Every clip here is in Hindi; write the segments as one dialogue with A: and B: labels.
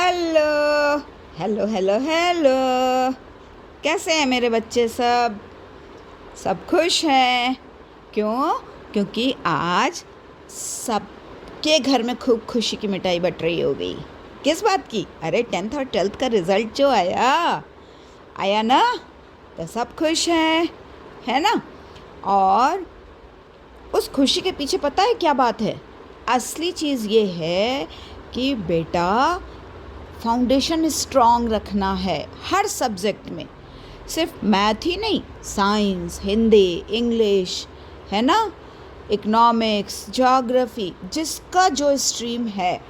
A: Hello hello hello hello. कैसे हैं मेरे बच्चे? सब खुश हैं। क्यों? क्योंकि आज सबके घर में खूब खुशी की मिठाई बट रही हो गई। किस बात की? अरे 10th और 12th का रिजल्ट जो आया ना, तो सब खुश हैं, है ना। और उस खुशी के पीछे पता है क्या बात है? असली चीज़ ये है कि बेटा फाउंडेशन स्ट्रॉन्ग रखना है हर सब्जेक्ट में। सिर्फ मैथ ही नहीं, साइंस, हिंदी, इंग्लिश, है ना, इकोनॉमिक्स, ज्योग्राफी, जिसका जो स्ट्रीम है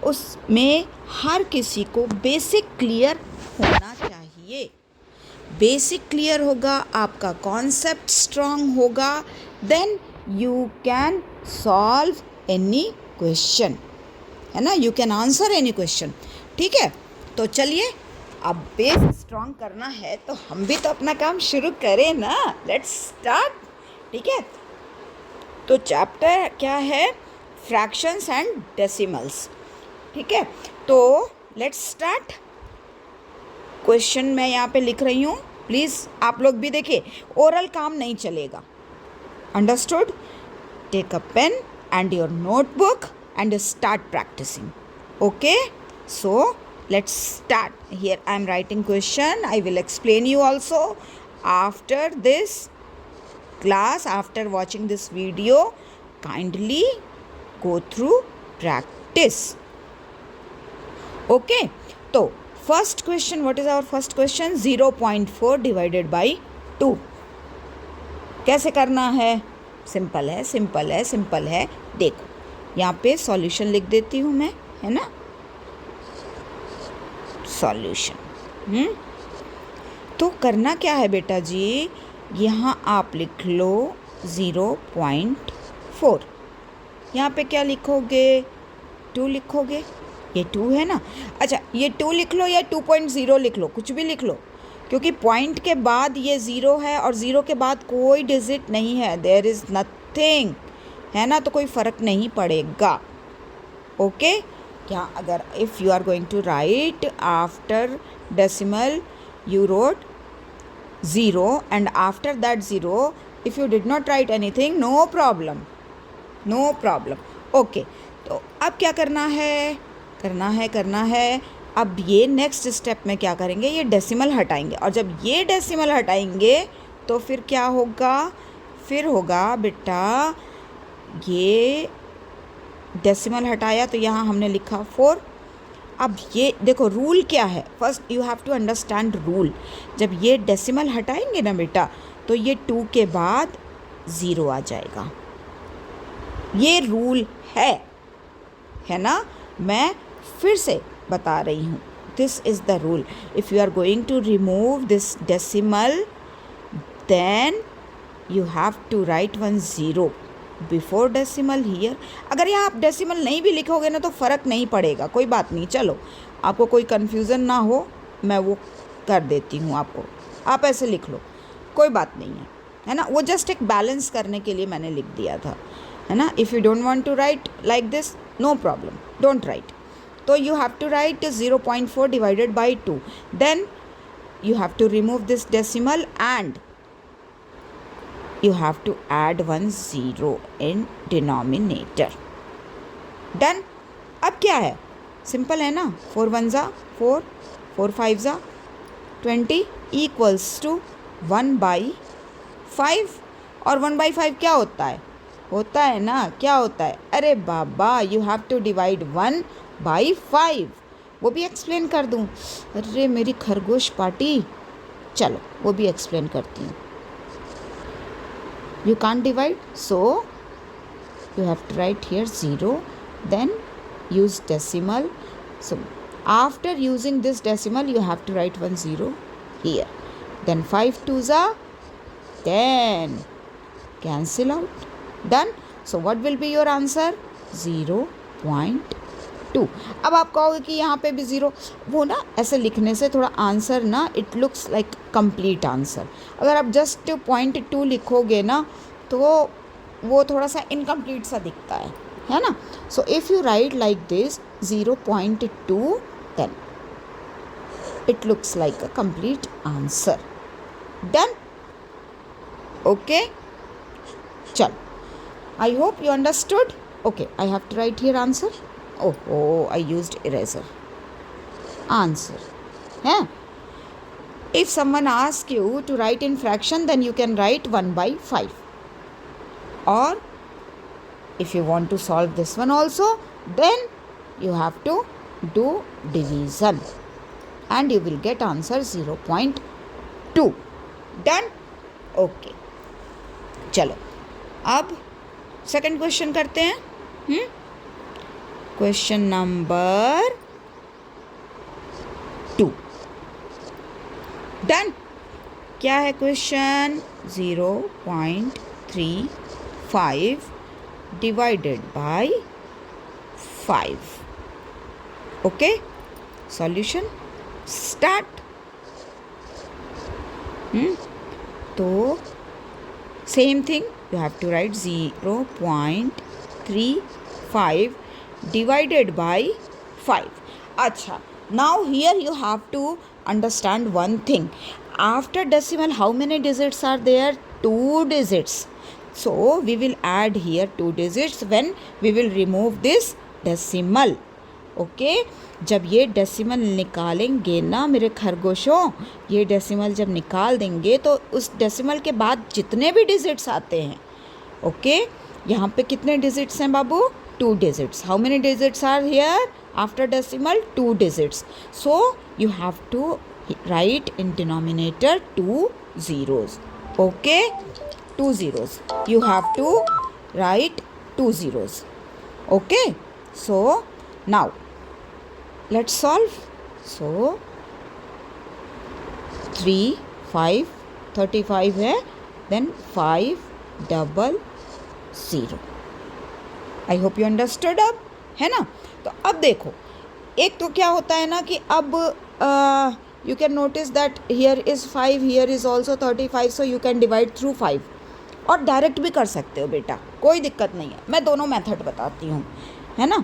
A: उसमें हर किसी को बेसिक क्लियर होना चाहिए। बेसिक क्लियर होगा, आपका कॉन्सेप्ट स्ट्रॉन्ग होगा, then you can solve any question, है ना, you can answer any question. ठीक है, तो चलिए, अब बेस स्ट्रॉन्ग करना है तो हम भी तो अपना काम शुरू करें ना। Let's start. ठीक है, तो चैप्टर क्या है? Fractions and decimals. ठीक है, तो लेट्स स्टार्ट। क्वेश्चन मैं यहाँ पे लिख रही हूँ, प्लीज़ आप लोग भी देखिए, ओरल काम नहीं चलेगा। Understood? Take a pen and your notebook and start practicing. Okay, so let's start. Here I am writing question. I will explain you also after this class. After watching this video, kindly go through practice. Okay, so first question, what is our first question? 0.4 divided by 2 कैसे करना है? सिंपल है, सिंपल है, सिंपल है। देखो, यहाँ पे सॉल्यूशन लिख देती हूँ मैं, है ना, सॉल्यूशन। तो करना क्या है बेटा जी? यहाँ आप लिख लो 0.4। यहाँ पे क्या लिखोगे? 2 लिखोगे। ये 2 है ना। अच्छा, ये 2 लिख लो या 2.0 लिख लो, कुछ भी लिख लो, क्योंकि पॉइंट के बाद ये 0 है और 0 के बाद कोई डिजिट नहीं है, देयर इज़ नथिंग, है ना, तो कोई फ़र्क नहीं पड़ेगा। ओके, क्या अगर if you are going to write after decimal you wrote 0 and after that 0 if you did not write anything, no problem, no problem. Okay, तो अब क्या करना है? करना है अब ये नेक्स्ट स्टेप में क्या करेंगे? ये डेसिमल हटाएंगे, और जब ये डेसिमल हटाएंगे तो फिर क्या होगा? फिर होगा बेटा, ये डेसिमल हटाया तो यहाँ हमने लिखा 4। अब ये देखो रूल क्या है, first you have to understand rule. जब ये डेसिमल हटाएंगे ना बेटा, तो ये 2 के बाद 0 आ जाएगा। ये रूल है ना। मैं फिर से बता रही हूँ, this is the rule. If you are going to remove this decimal, then you have to write 1 0 before decimal here. अगर यहाँ आप डेसिमल नहीं भी लिखोगे ना तो फ़र्क नहीं पड़ेगा, कोई बात नहीं। चलो, आपको कोई कन्फ्यूज़न ना हो, मैं वो कर देती हूँ आपको, आप ऐसे लिख लो, कोई बात नहीं है ना। वो जस्ट एक बैलेंस करने के लिए मैंने लिख दिया था, है ना। If you don't want to write like this, no problem, don't write. तो you have to write 0.4 divided by 2. Then you have to remove this decimal and you have to add 1 0 in denominator. Done? अब क्या है? सिंपल है ना। 4 1 जा 4, 4 5 जा 20 equals to 1/5। और 1/5 क्या होता है? होता है ना, क्या होता है? अरे बाबा, यू हैव टू डिवाइड 1/5। वो भी एक्सप्लेन कर दूँ? अरे मेरी खरगोश पार्टी, चलो वो भी एक्सप्लेन करती हूँ। You can't divide, so you have to write here 0, then use decimal. So after using this decimal you have to write 1 0 here, then 5 2 जा 10, cancel out, done. So what will be your answer? 0.2। अब आप कहोगे कि यहाँ पे भी 0, वो ना ऐसे लिखने से थोड़ा आंसर ना it looks like complete answer. अगर आप जस्ट 0.2 लिखोगे ना तो वो थोड़ा सा इनकम्प्लीट सा दिखता है ना। So if you right like this 0.2, then it looks like a complete answer. Done? Okay? Chal. I hope you understood. Okay, I have to write here answer. Oh, I used eraser. Answer. Yeah. If someone asks you to write in fraction, then you can write 1/5. Or if you want to solve this one also, then you have to do division and you will get answer 0.2. Done? Okay. चलो अब सेकंड क्वेश्चन करते हैं. Question number 2. डन. क्या है question? 0.35 divided by 5. Okay, solution start. तो same thing, you have to write 0.35 divided by 5. Acha, now here you have to understand one thing. After decimal, how many digits are there? 2 digits. So we will add here 2 digits when we will remove this decimal. Okay? जब ये डेसिमल निकालेंगे ना मेरे खरगोशों, ये डेसिमल जब निकाल देंगे तो उस डेसिमल के बाद जितने भी डिजिट्स आते हैं, ओके, यहाँ पे कितने डिजिट्स हैं बाबू? 2 digits. How many digits are here after decimal? 2 digits. So you have to write in denominator 2 zeros. Okay, 2 zeros. You have to write 2 zeros. Okay? So now let's solve. So 3, 5, 35 है, then 500. I hope you understood अब, है ना? तो अब देखो, एक तो क्या होता है ना कि अब you can notice that here is 5, here is also 35, so you can divide through 5. और डायरेक्ट भी कर सकते हो बेटा, कोई दिक्कत नहीं है. मैं दोनों मेथड बताती हूँ, है ना?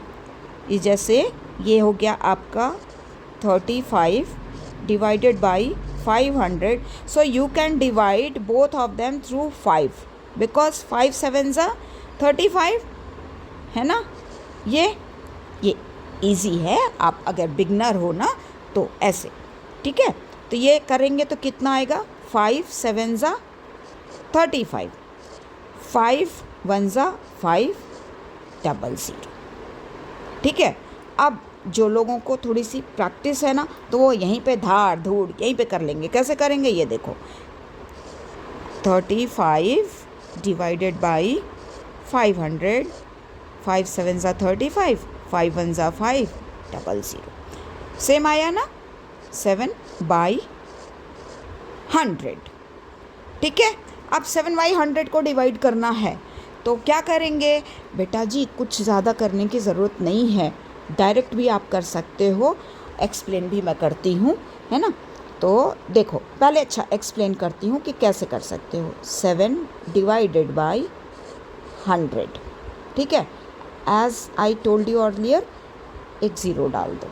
A: ये जैसे ये हो गया आपका 35 divided by 500. So you can divide both of them through 5 because 5 7s are 35, है ना? ये इजी है. आप अगर बिगनर हो ना तो ऐसे, ठीक है? तो ये करेंगे तो कितना आएगा? 5 7s are 35, 5 1s are 500. ठीक है? अब जो लोगों को थोड़ी सी प्रैक्टिस है ना तो वो यहीं पे धाड़ धूड़ यहीं पे कर लेंगे. कैसे करेंगे ये देखो, 35 divided by 500, 5 7s are 35, 5 1s are 500. Same आया ना? 7/100. ठीक है? अब 7/100 को डिवाइड करना है तो क्या करेंगे बेटा जी? कुछ ज़्यादा करने की ज़रूरत नहीं है, डायरेक्ट भी आप कर सकते हो, एक्सप्लेन भी मैं करती हूँ, है ना? तो देखो पहले अच्छा एक्सप्लेन करती हूँ कि कैसे कर सकते हो. 7 डिवाइडेड बाई 100, ठीक है? As I told you earlier, एक ज़ीरो डाल दो,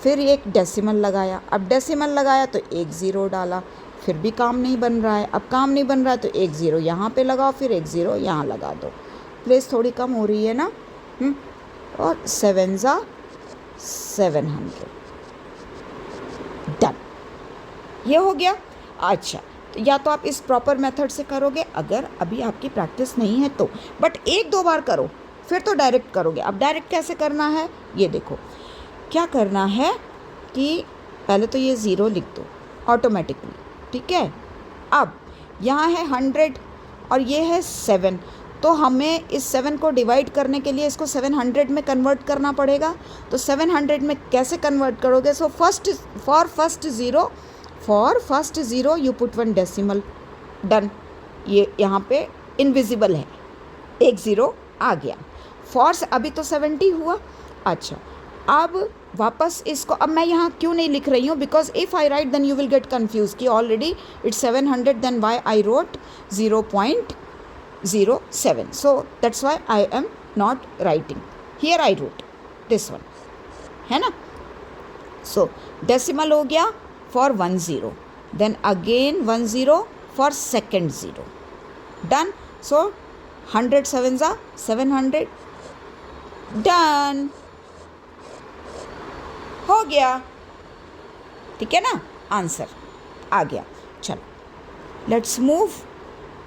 A: फिर एक डेसिमल लगाया. अब डेसिमल लगाया तो एक ज़ीरो डाला, फिर भी काम नहीं बन रहा है. अब काम नहीं बन रहा है तो एक ज़ीरो यहाँ पे लगाओ, फिर एक ज़ीरो यहाँ लगा दो. प्लेस थोड़ी कम हो रही है ना? और 7s are 700. डन. ये हो गया. अच्छा, तो या तो आप इस प्रॉपर मेथड से करोगे अगर अभी आपकी प्रैक्टिस नहीं है तो, बट 1-2 बार करो फिर तो डायरेक्ट करोगे. अब डायरेक्ट कैसे करना है ये देखो. क्या करना है कि पहले तो ये ज़ीरो लिख दो ऑटोमेटिकली, ठीक है? अब यहाँ है 100 और ये है 7, तो हमें इस 7 को डिवाइड करने के लिए इसको 700 में कन्वर्ट करना पड़ेगा. तो 700 में कैसे कन्वर्ट करोगे? So for first zero you put 1 decimal. Done. ये यहाँ पे इनविजिबल है, एक ज़ीरो आ गया. फॉर अभी तो 70 हुआ. अच्छा, अब वापस इसको, अब मैं यहाँ क्यों नहीं लिख रही हूँ? Because if I write then you will get confuse कि already it's 700, then why I wrote 0.07. So that's why I am not writing here. I wrote this one, है ना? सो डेसिमल हो गया for 1 0, then again 1 0 for second 0, done. So 100 7 ज़ा 700, डन, हो गया. ठीक है ना, आंसर आ गया. चलो लेट्स मूव.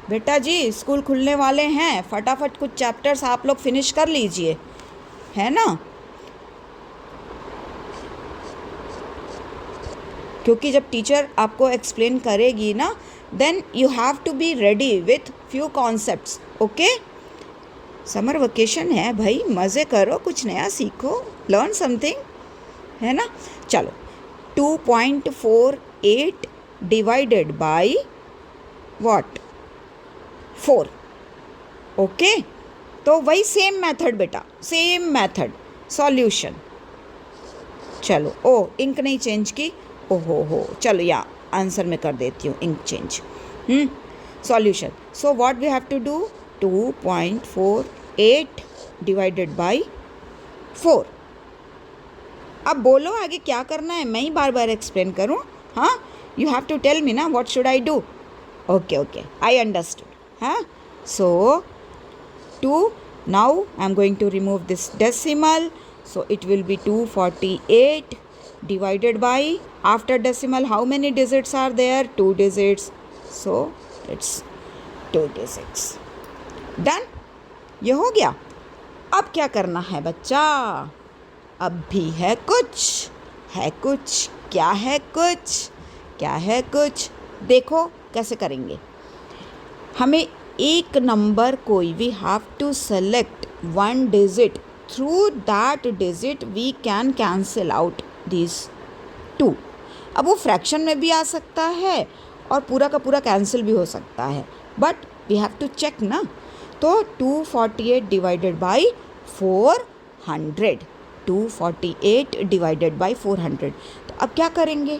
A: बेटा जी स्कूल खुलने वाले हैं, फटाफट कुछ चैप्टर्स आप लोग फिनिश कर लीजिए, है ना, क्योंकि जब टीचर आपको एक्सप्लेन करेगी ना, then you have to be ready with few concepts. Okay, summer vacation है भाई, मज़े करो, कुछ नया सीखो, लर्न समथिंग, है ना. चलो 2.48 डिवाइडेड बाई व्हाट 4. ओके, तो वही सेम मेथड बेटा, सेम मेथड. सॉल्यूशन, चलो, ओ इंक नहीं चेंज की, हो, चलो यहाँ आंसर में कर देती हूँ ink change. Solution. So what we have to do, 2.48 divided by 4. अब बोलो आगे क्या करना है, मैं ही बार बार एक्सप्लेन करूँ? हाँ, you have to tell me ना what should I do. Okay, I understood. हाँ, so 2, now I am going to remove this decimal, so it will be 248 divided by, after decimal how many digits are there, 2 digits, so it's 2 digits. Done. ये हो गया. अब क्या करना है बच्चा, अब भी है कुछ, क्या है कुछ, देखो कैसे करेंगे. हमें एक नंबर कोई, we have to select 1 digit, through that digit we can cancel out this 2. अब वो फ्रैक्शन में भी आ सकता है और पूरा का पूरा कैंसिल भी हो सकता है, but we have to check ना. तो 248 डिवाइडेड बाई 400, 248 डिवाइडेड बाई 400. तो अब क्या करेंगे,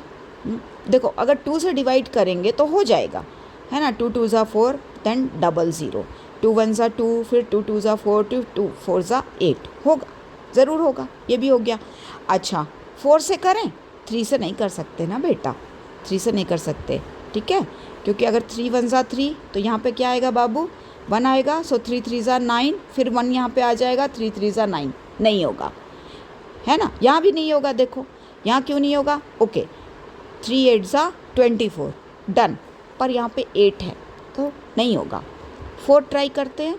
A: देखो अगर 2 से डिवाइड करेंगे तो हो जाएगा, है ना. 2 2 ज़ा 4, देन 00, 2 1 ज़ा 2, फिर 2 2 ज़ा 4, 2 4 ज़ा 8, होगा, ज़रूर होगा. ये भी हो गया. अच्छा 4 से करें, 3 से नहीं कर सकते ना बेटा, 3 से नहीं कर सकते, ठीक है, क्योंकि अगर 3 1 ज़ा 3, तो यहाँ पे क्या आएगा बाबू, 1 आएगा. सो 3 3 ज़ा 9, फिर 1 यहाँ पे आ जाएगा, 3 3 ज़ा 9, नहीं होगा, है ना. यहाँ भी नहीं होगा, देखो यहाँ क्यों नहीं होगा. ओके, 3 8 ज़ा 24, डन, पर यहाँ पे 8 है तो नहीं होगा. 4 ट्राई करते हैं.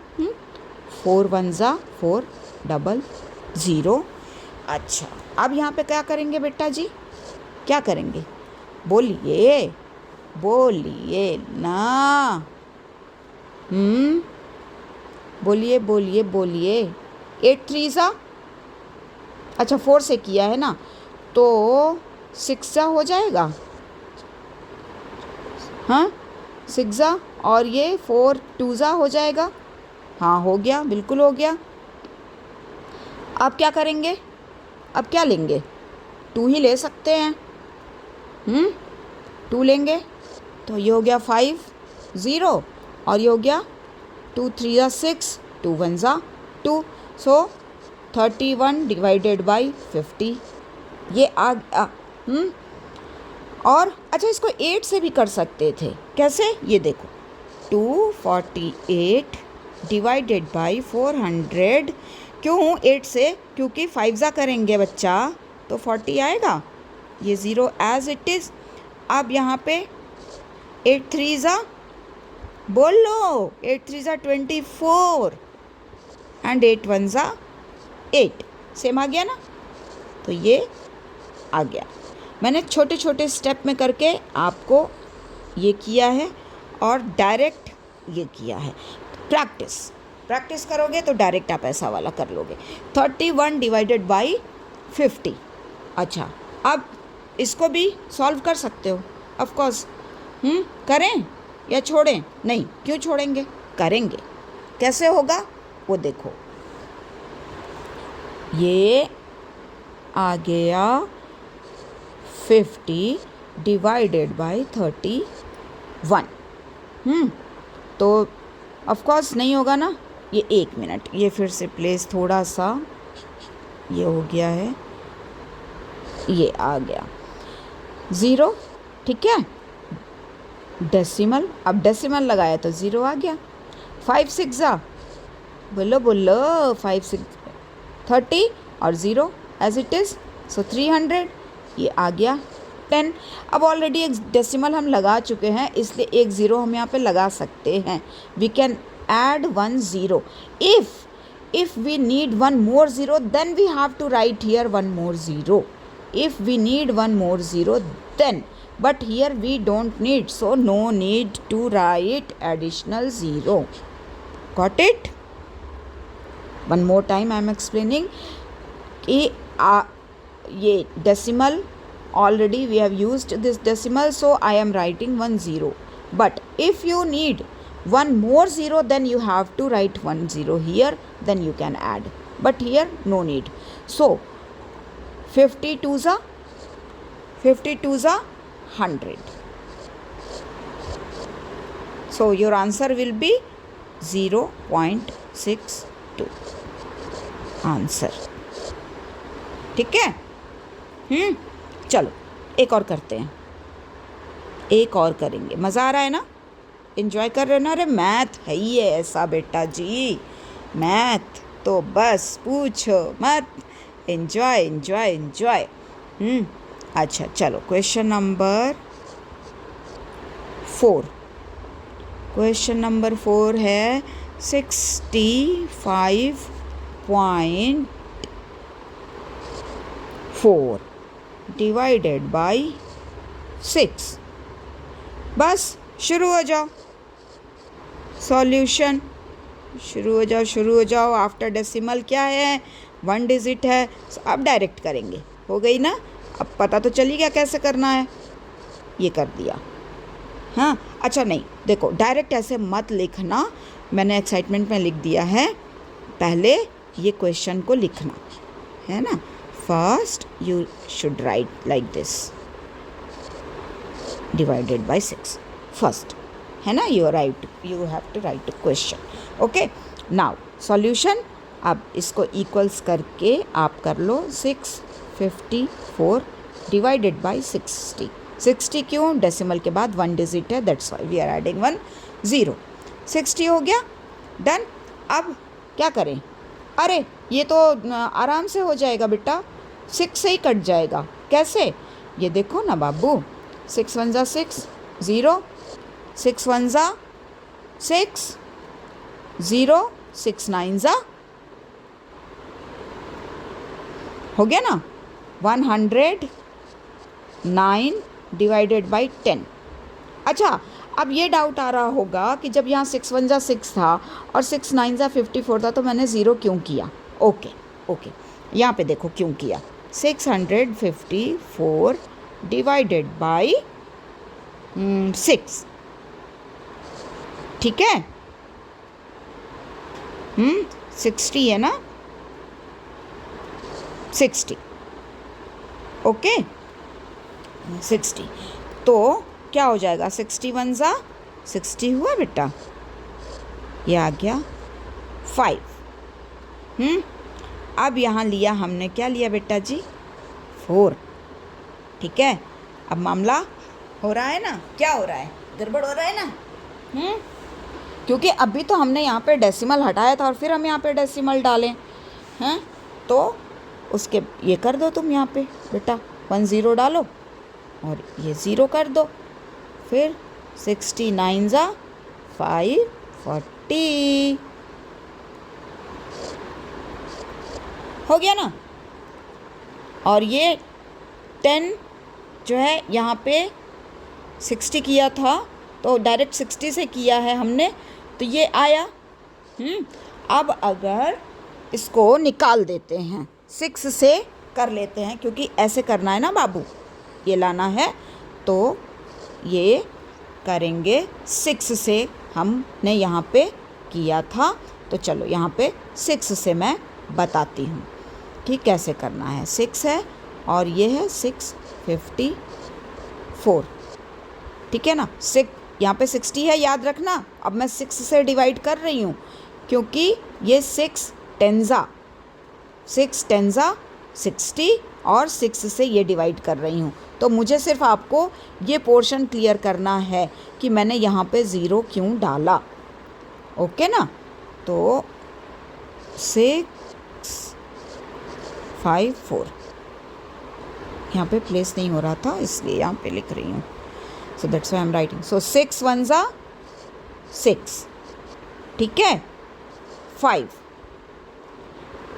A: 4 1 ज़ा 4, 00. अच्छा अब यहाँ पे क्या करेंगे बेटा जी, क्या करेंगे, बोलिए ना. बोलिए. 8 3 ज़ा, अच्छा 4 से किया है ना, तो 6 ज़ा हो जाएगा. हाँ 6 ज़ा, और ये 4 2 ज़ा हो जाएगा. हाँ हो गया, बिल्कुल हो गया. अब क्या करेंगे, अब क्या लेंगे, 2 ही ले सकते हैं. 2 लेंगे, तो ये हो गया 5 0, और ये हो गया 2 3 ज़ा 6, 2 1 ज़ा 2, सो 31 डिवाइडेड बाई 50, ये आ और अच्छा इसको 8 से भी कर सकते थे, कैसे, ये देखो 248 डिवाइडेड बाई 400. क्यों 8 से, क्योंकि 5 ज़ा करेंगे बच्चा तो 40 आएगा, ये 0 एज इट इज़. अब यहाँ पे 8 3 ज़ा, बोलो 8 3 ज़ा 24, एंड 8 1 ज़ा 8, सेम आ गया ना. तो ये आ गया. मैंने छोटे छोटे स्टेप में करके आपको ये किया है, और डायरेक्ट ये किया है. प्रैक्टिस करोगे तो डायरेक्ट आप ऐसा वाला कर लोगे. 31 डिवाइडेड बाई 50. अच्छा अब इसको भी सॉल्व कर सकते हो, ऑफ कोर्स. करें या छोड़ें, नहीं, क्यों छोड़ेंगे, करेंगे. कैसे होगा वो देखो, ये आ गया 50 डिवाइडेड बाई 31. तो ऑफ कोर्स नहीं होगा ना. ये 1 मिनट, ये फिर से प्लेस थोड़ा सा ये हो गया है, ये आ गया 0, ठीक है। डेसिमल, अब डेसिमल लगाया तो 0 आ गया। 5 6 बोलो बोलो, 5 6 30 और 0 एज इट इज़, सो 300, ये आ गया 10। अब ऑलरेडी एक डेसिमल हम लगा चुके हैं, इसलिए एक 0 हम यहाँ पे लगा सकते हैं। We can add 1 0. If we need one more 0, then we have to write here one more 0. If we need one more 0, then, but here we don't need, so no need to write additional 0. Got it? One more time I am explaining कि ये decimal, already we have used this decimal, so I am writing 1 0. But if you need one more 0, then you have to write 1 0 here, then you can add, but here no need. So 52s are 100, so your answer will be 0.62 answer, ठीक है। चलो एक और करते हैं, एक और करेंगे। मज़ा आ रहा है ना, एंजॉय कर रहे हो ना? अरे मैथ है ही है ऐसा बेटा जी, मैथ तो बस पूछो मत, एंजॉय एंजॉय एंजॉय। अच्छा चलो, क्वेश्चन नंबर 4। क्वेश्चन नंबर 4 है 65.4 डिवाइडेड बाई 6। बस शुरू हो जाओ, सॉल्यूशन शुरू हो जाओ। आफ्टर डेसिमल क्या है, 1 डिजिट है, अब डायरेक्ट करेंगे। हो गई ना, अब पता तो चली गया कैसे करना है, ये कर दिया। हाँ अच्छा, नहीं देखो, डायरेक्ट ऐसे मत लिखना, मैंने एक्साइटमेंट में लिख दिया है। पहले ये क्वेश्चन को लिखना है ना, first you should write like this, divided by 6 first, है ना। You write, you have to write question. Okay, now solution. अब इसको इक्वल्स करके आप कर लो 654 डिवाइडेड बाय 60। 60 क्यों, डेसिमल के बाद 1 डिजिट है, that's why we are adding 1 0। 60 हो गया, डन। अब क्या करें, अरे ये तो आराम से हो जाएगा बेटा, 6 से ही कट जाएगा। कैसे, ये देखो ना बाबू, 6 1 जा 6 0, 6 1 जा 6 0, 6 9 जा, हो गया ना, 109 डिवाइडेड बाई 10। अच्छा, अब ये डाउट आ रहा होगा कि जब यहाँ 6 1 जा 6 था और 6 9 जा 54 था, तो मैंने 0 क्यों किया। ओके, यहाँ पे देखो क्यों किया। 654 डिवाइडेड बाई 6, ठीक है। 60 है ना, 60, ओके 60। तो क्या हो जाएगा, 61 जा 60 हुआ बेटा, ये आ गया 5। अब यहाँ लिया हमने, क्या लिया बेटा जी, 4, ठीक है। अब मामला हो रहा है ना, क्या हो रहा है, गड़बड़ हो रहा है ना। क्योंकि अभी तो हमने यहाँ पे डेसिमल हटाया था और फिर हम यहाँ पे डेसिमल डालें हैं, तो उसके ये कर दो तुम यहाँ पे बेटा, 1 0 डालो और ये 0 कर दो, फिर 69 जा 540 हो गया ना। और ये 10 जो है यहाँ पे 60 किया था, तो डायरेक्ट 60 से किया है हमने, तो ये आया। अब अगर इसको निकाल देते हैं, 6 से कर लेते हैं, क्योंकि ऐसे करना है ना बाबू, ये लाना है, तो ये करेंगे 6 से, हमने यहाँ पे किया था। तो चलो यहाँ पे 6 से मैं बताती हूँ कि कैसे करना है। 6 है और ये है 654, ठीक है ना। 6 यहाँ पे 60 है, याद रखना। अब मैं 6 से डिवाइड कर रही हूँ, क्योंकि ये 6 10 जा 60 और 6 से ये डिवाइड कर रही हूँ। तो मुझे सिर्फ आपको ये पोर्शन क्लियर करना है कि मैंने यहाँ पे 0 क्यों डाला। ओके ना, तो 6 5 4 यहाँ पे प्लेस नहीं हो रहा था इसलिए यहाँ पे लिख रही हूँ। So that's why I am writing. So 6 1 जा 6, ठीक है, 5।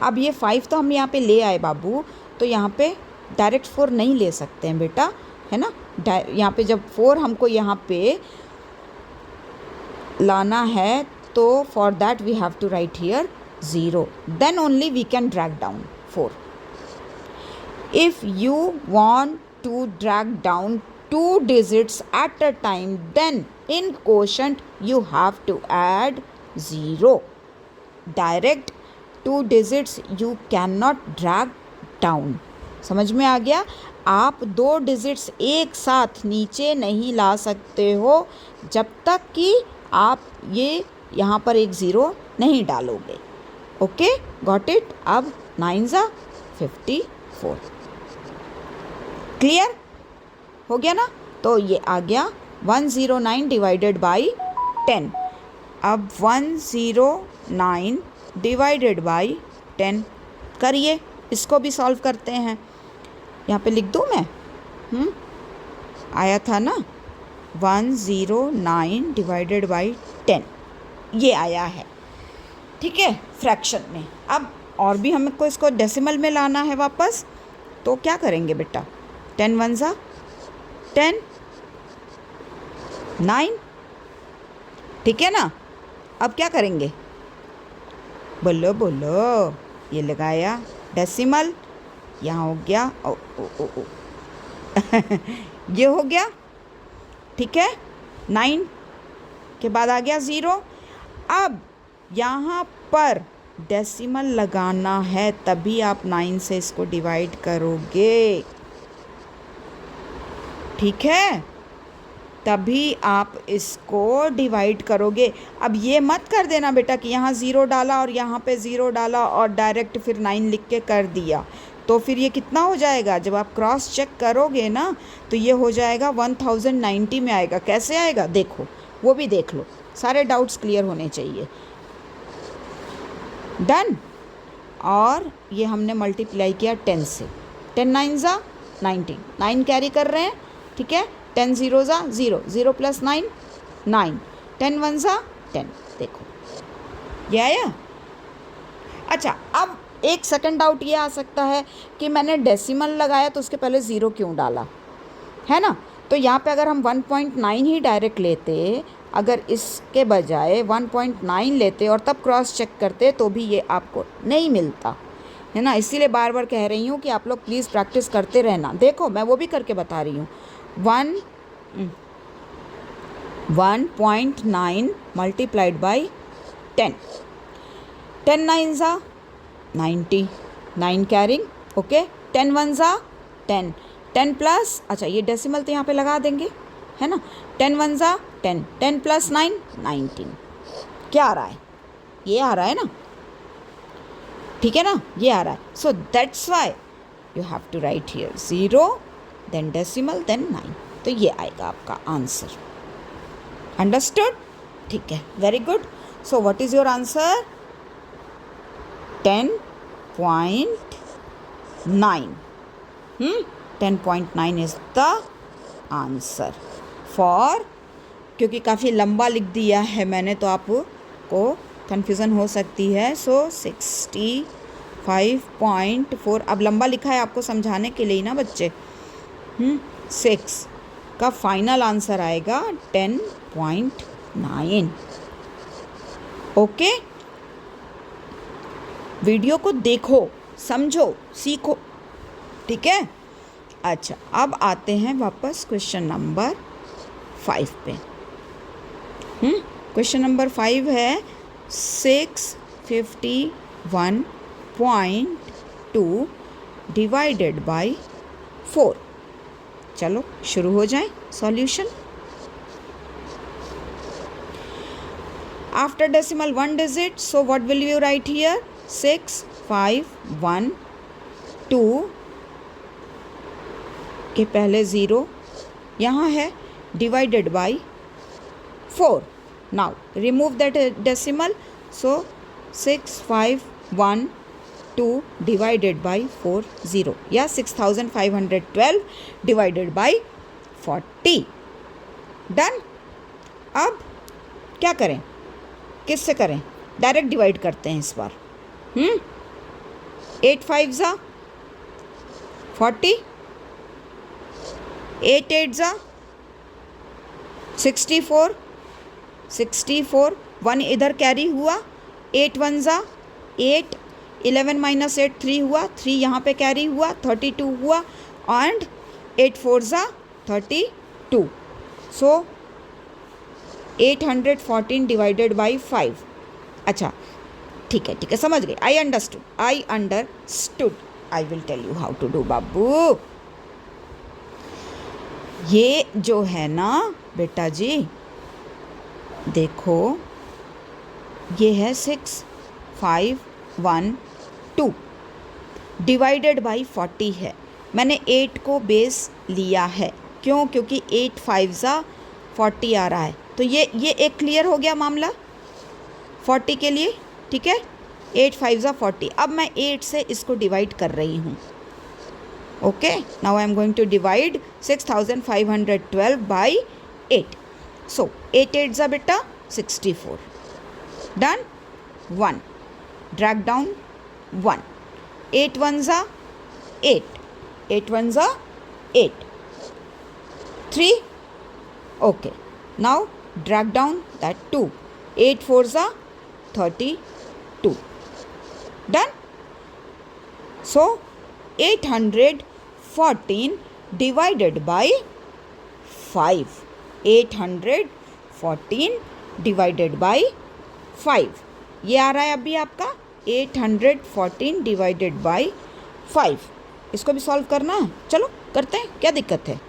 A: अब ये 5 तो हम यहाँ पे ले आए बाबू, तो यहाँ पे डायरेक्ट 4 नहीं ले सकते हैं बेटा, है ना। यहाँ पे जब 4 हमको यहाँ पे लाना है तो for that we have to write here 0, then only we can drag down 4. If you want to drag down 2 digits at a time, then in quotient you have to add 0. Direct 2 digits you cannot drag down. समझ में आ गया? आप 2 डिजिट्स एक साथ नीचे नहीं ला सकते हो जब तक कि आप ये यहाँ पर एक 0 नहीं डालोगे। Okay, got it? अब 9 जा 54, क्लियर हो गया ना। तो ये आ गया 109 डिवाइडेड बाई 10। अब 109 डिवाइडेड बाई 10 करिए, इसको भी सॉल्व करते हैं। यहाँ पे लिख दूँ मैं? आया था ना 109 डिवाइडेड बाई 10, ये आया है, ठीक है, फ्रैक्शन में। अब और भी हमको इसको डेसिमल में लाना है वापस, तो क्या करेंगे बेटा? 10 1 जा 10, 9, ठीक है ना। अब क्या करेंगे? बोलो बोलो। ये लगाया डेसिमल, यहाँ हो गया ओ ओ ओ ओ ये हो गया, ठीक है। 9 के बाद आ गया 0। अब यहाँ पर डेसिमल लगाना है, तभी आप 9 से इसको डिवाइड करोगे, ठीक है, तभी आप इसको डिवाइड करोगे। अब ये मत कर देना बेटा कि यहाँ 0 डाला और यहाँ पे 0 डाला और डायरेक्ट फिर 9 लिख के कर दिया, तो फिर ये कितना हो जाएगा? जब आप क्रॉस चेक करोगे ना तो ये हो जाएगा 1090 में आएगा। कैसे आएगा देखो, वो भी देख लो, सारे डाउट्स क्लियर होने चाहिए। डन। और ये हमने मल्टीप्लाई किया 10 से, 10 9 जा 19, 9 कैरी कर रहे हैं, ठीक है। 10 0 जा 0, 0 प्लस 9 9, 10 1 जा 10, देखो ये आया। अच्छा, अब एक सेकंड डाउट ये आ सकता है कि मैंने डेसिमल लगाया तो उसके पहले 0 क्यों डाला, है ना। तो यहाँ पे अगर हम 1.9 ही डायरेक्ट लेते, अगर इसके बजाय 1.9 लेते और तब क्रॉस चेक करते तो भी ये आपको नहीं मिलता, है ना। इसीलिए बार बार कह रही हूँ कि आप लोग प्लीज़ प्रैक्टिस करते रहना। देखो मैं वो भी करके बता रही हूँ। 1.9 मल्टीप्लाइड बाई 10, 10 9 जा 90, 9 कैरिंग, ओके। 10 1 जा 10, 10 प्लस, अच्छा ये डेसिमल तो यहाँ पे लगा देंगे, है ना। 10 1 जा 10, 10 प्लस 9 19, क्या आ रहा है? ये आ रहा है ना, ठीक है ना, ये आ रहा है। So that's why you have to write here 0 then decimal then 9, तो ये आएगा आपका आंसर। अंडरस्टूड? ठीक है, very good. So what is your answer? 10.9। 10.9 is the answer for, क्योंकि काफ़ी लंबा लिख दिया है मैंने तो आपको कन्फ्यूज़न हो सकती है। सो 65.4, अब लंबा लिखा है आपको समझाने के लिए ना बच्चे। 6 का फाइनल आंसर आएगा 10.9। ओके, वीडियो को देखो, समझो, सीखो, ठीक है। अच्छा, अब आते हैं वापस क्वेश्चन नंबर 5 पे। क्वेश्चन नंबर 5 है 651.2 डिवाइडेड बाई 4। चलो शुरू हो जाए solution. After decimal 1 digit, so what will you write here? 6512 के पहले 0 यहाँ है divided by 4. Now remove that decimal. So 6512 divided by 40 या 6512 डिवाइडेड बाई 40. डन. अब क्या करें, किससे करें? डायरेक्ट डिवाइड करते हैं इस बार. 8 5 ज़ा 40, 8 8 ज़ा 64, 1 इधर कैरी हुआ, 8 1 ज़ा 8, 11 माइनस 8 3 हुआ, 3 यहाँ पे कैरी हुआ, 32 हुआ, एंड 8 4 ज़ा 32. So 814 divided by 5. अच्छा ठीक है समझ गए. I understood. I will tell you how to do बाबू. ये जो है ना बेटा जी, देखो ये है 6512 डिवाइडेड बाई 40 है. मैंने 8 को बेस लिया है. क्यों? क्योंकि 8 5 ज़ा 40 आ रहा है. तो ये एक क्लियर हो गया मामला 40 के लिए. ठीक है, 8 5 ज़ा 40. अब मैं 8 से इसको डिवाइड कर रही हूँ. Okay, now I am going to divide 6512 by 8. सो 8 8 ज़ा बेटा 64. डन. 1 drag down 1. 8 1 ज़ा 8, 8 1 ज़ा 8, 3. Okay, now drag down that 2. 8 4 ज़ा 32. Done. So 814 divided by 5. 814 divided by 5. ये आ रहा है अभी आपका 814 divided by 5. इसको भी सॉल्व करना है. चलो करते हैं, क्या दिक्कत है?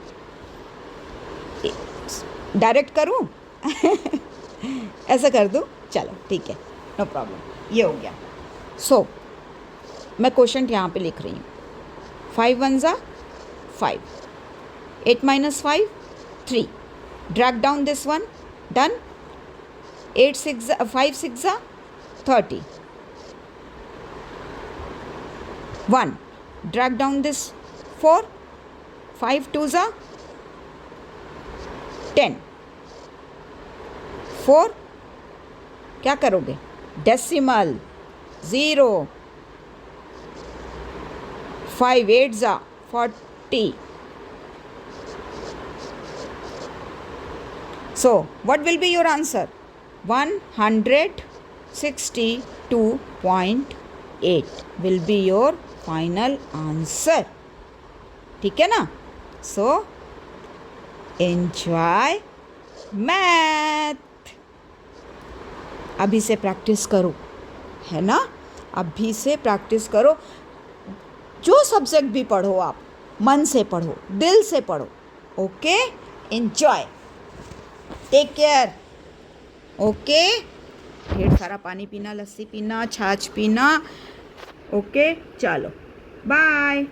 A: डायरेक्ट करूं? ऐसा कर दूं? चलो ठीक है, नो प्रॉब्लम. ये हो गया. सो मैं क्वेश्चन यहाँ पे लिख रही हूँ. 5 1 ज़ा 5, 8 minus 5 3. Drag down this one. Done. 8 6 5 6 ज़ा 30. 1 ड्रैग डाउन दिस 4. 5 2 ज़ा 10. 4 क्या करोगे? डेसिमल 0. 5 8 ज़ा 40. So what will be your answer? 162.8 will be your final answer. ठीक है ना? So enjoy math. अभी से प्रैक्टिस करो, है ना? अभी से प्रैक्टिस करो. जो सब्जेक्ट भी पढ़ो आप मन से पढ़ो, दिल से पढ़ो. Okay, enjoy, take care. Okay, ढेर सारा पानी पीना, लस्सी पीना, छाछ पीना. ओके, चलो बाय.